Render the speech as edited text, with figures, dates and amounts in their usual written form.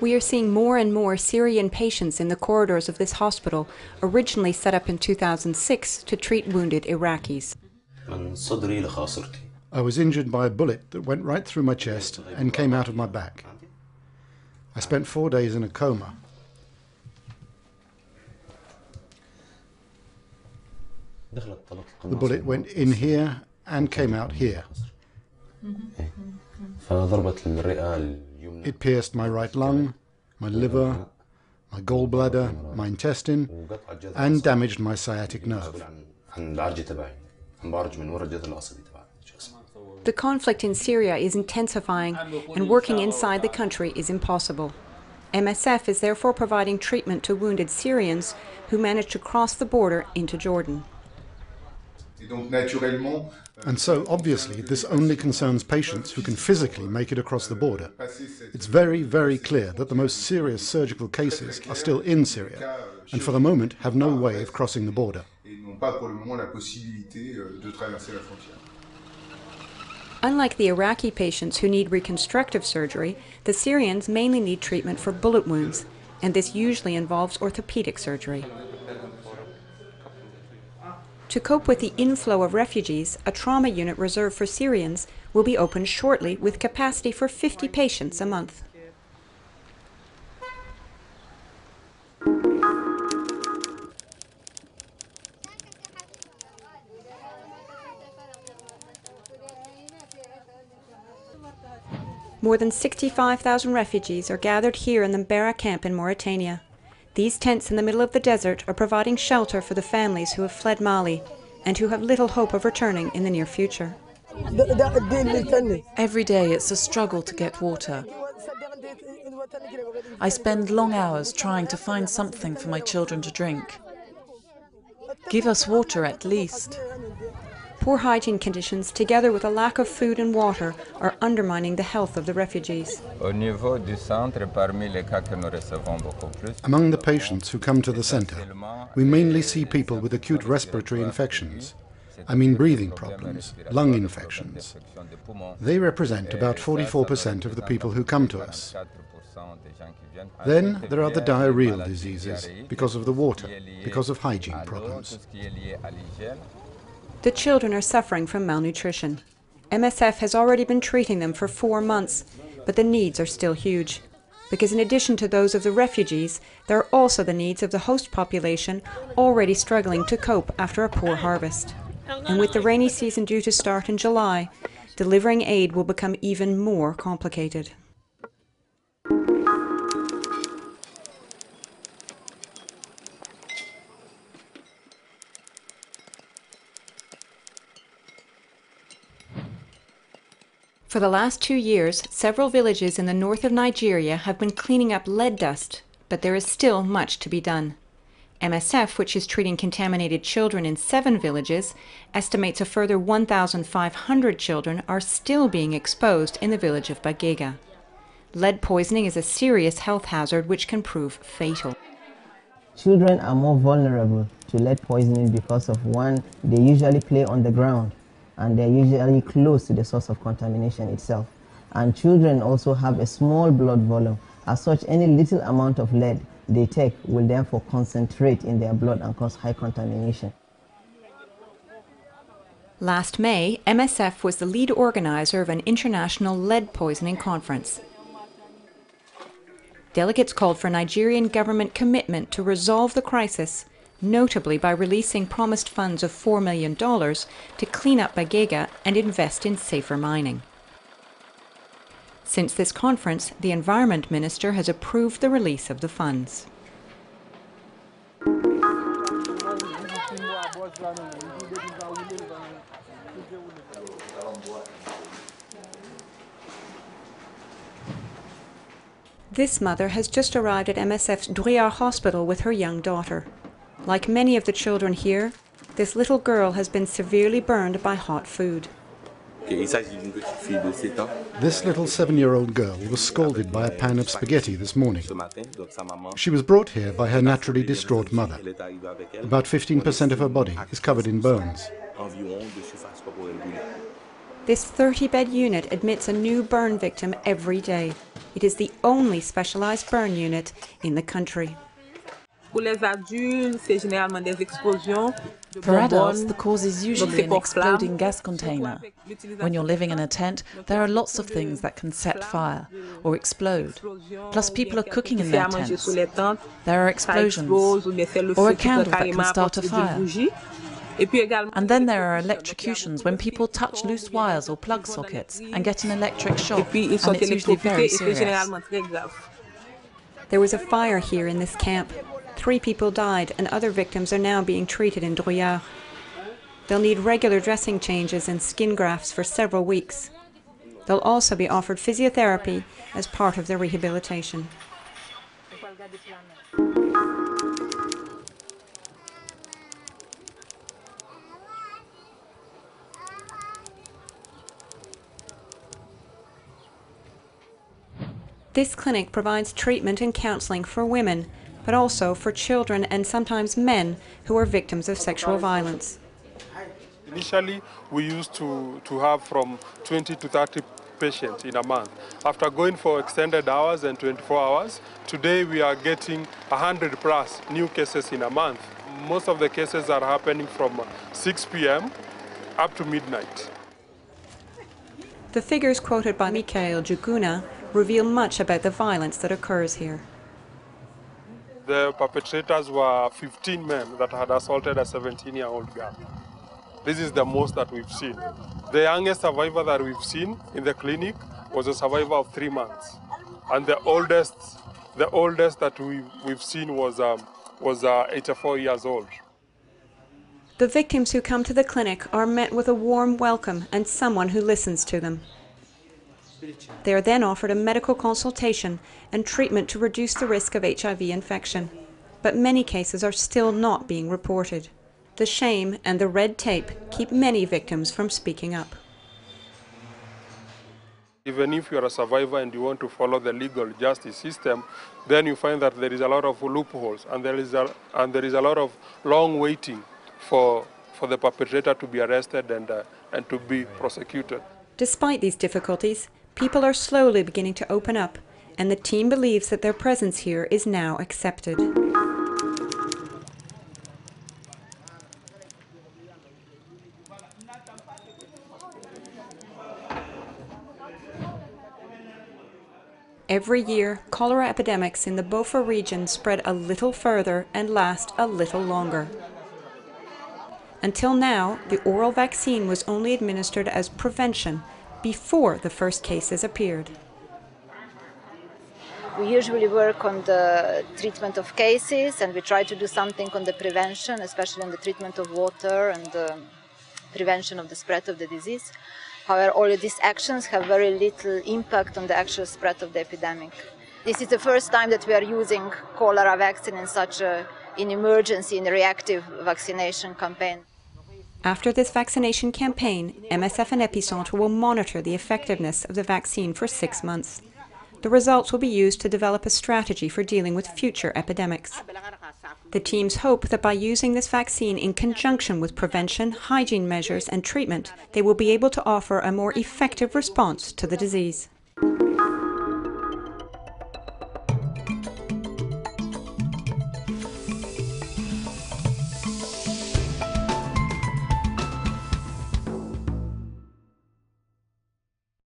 We are seeing more and more Syrian patients in the corridors of this hospital, originally set up in 2006 to treat wounded Iraqis. I was injured by a bullet that went right through my chest and came out of my back. I spent 4 days in a coma. The bullet went in here and came out here. It pierced my right lung, my liver, my gallbladder, my intestine, and damaged my sciatic nerve. The conflict in Syria is intensifying, and working inside the country is impossible. MSF is therefore providing treatment to wounded Syrians who managed to cross the border into Jordan. And so, obviously, this only concerns patients who can physically make it across the border. It's very, very clear that the most serious surgical cases are still in Syria, and for the moment have no way of crossing the border. Unlike the Iraqi patients who need reconstructive surgery, the Syrians mainly need treatment for bullet wounds, and this usually involves orthopedic surgery. To cope with the inflow of refugees, a trauma unit reserved for Syrians will be opened shortly with capacity for 50 patients a month. More than 65,000 refugees are gathered here in the Beira camp in Mauritania. These tents in the middle of the desert are providing shelter for the families who have fled Mali and who have little hope of returning in the near future. Every day it's a struggle to get water. I spend long hours trying to find something for my children to drink. Give us water at least. Poor hygiene conditions, together with a lack of food and water, are undermining the health of the refugees. Among the patients who come to the center, we mainly see people with acute respiratory infections. I mean breathing problems, lung infections. They represent about 44% of the people who come to us. Then there are the diarrheal diseases, because of the water, because of hygiene problems. The children are suffering from malnutrition. MSF has already been treating them for 4 months, but the needs are still huge. Because in addition to those of the refugees, there are also the needs of the host population already struggling to cope after a poor harvest. And with the rainy season due to start in July, delivering aid will become even more complicated. For the last 2 years, several villages in the north of Nigeria have been cleaning up lead dust, but there is still much to be done. MSF, which is treating contaminated children in 7 villages, estimates a further 1,500 children are still being exposed in the village of Bagega. Lead poisoning is a serious health hazard which can prove fatal. Children are more vulnerable to lead poisoning because of one, they usually play on the ground, and they're usually close to the source of contamination itself. And children also have a small blood volume. As such, any little amount of lead they take will therefore concentrate in their blood and cause high contamination. Last May, MSF was the lead organizer of an international lead poisoning conference. Delegates called for Nigerian government commitment to resolve the crisis, notably by releasing promised funds of $4 million to clean up Bagega and invest in safer mining. Since this conference, the Environment Minister has approved the release of the funds. This mother has just arrived at MSF's Drouillard Hospital with her young daughter. Like many of the children here, this little girl has been severely burned by hot food. This little 7-year-old girl was scalded by a pan of spaghetti this morning. She was brought here by her naturally distraught mother. About 15% of her body is covered in burns. This 30-bed unit admits a new burn victim every day. It is the only specialized burn unit in the country. For adults, the cause is usually an exploding gas container. When you're living in a tent, there are lots of things that can set fire or explode. Plus, people are cooking in their tents. There are explosions, or a candle that can start a fire. And then there are electrocutions when people touch loose wires or plug sockets and get an electric shock, and it's usually very serious. There was a fire here in this camp. 3 people died, and other victims are now being treated in Drouillard. They'll need regular dressing changes and skin grafts for several weeks. They'll also be offered physiotherapy as part of their rehabilitation. This clinic provides treatment and counseling for women, but also for children and sometimes men who are victims of sexual violence. Initially, we used to have from 20 to 30 patients in a month. After going for extended hours and 24 hours, today we are getting 100 plus new cases in a month. Most of the cases are happening from 6 p.m. up to midnight. The figures quoted by Michael Juguna reveal much about the violence that occurs here. The perpetrators were 15 men that had assaulted a 17-year-old girl. This is the most that we've seen. The youngest survivor that we've seen in the clinic was a survivor of 3 months. And the oldest that we've seen was 84 years old. The victims who come to the clinic are met with a warm welcome and someone who listens to them. They are then offered a medical consultation and treatment to reduce the risk of HIV infection. But many cases are still not being reported. The shame and the red tape keep many victims from speaking up. Even if you're a survivor and you want to follow the legal justice system, then you find that there is a lot of loopholes and there is a lot of long waiting for the perpetrator to be arrested and to be prosecuted. Despite these difficulties, people are slowly beginning to open up, and the team believes that their presence here is now accepted. Every year, cholera epidemics in the Beaufort region spread a little further and last a little longer. Until now, the oral vaccine was only administered as prevention before the first cases appeared. We usually work on the treatment of cases, and we try to do something on the prevention, especially on the treatment of water and the prevention of the spread of the disease. However, all of these actions have very little impact on the actual spread of the epidemic. This is the first time that we are using cholera vaccine in such an emergency and reactive vaccination campaign. After this vaccination campaign, MSF and Epicentre will monitor the effectiveness of the vaccine for 6 months. The results will be used to develop a strategy for dealing with future epidemics. The teams hope that by using this vaccine in conjunction with prevention, hygiene measures and treatment, they will be able to offer a more effective response to the disease.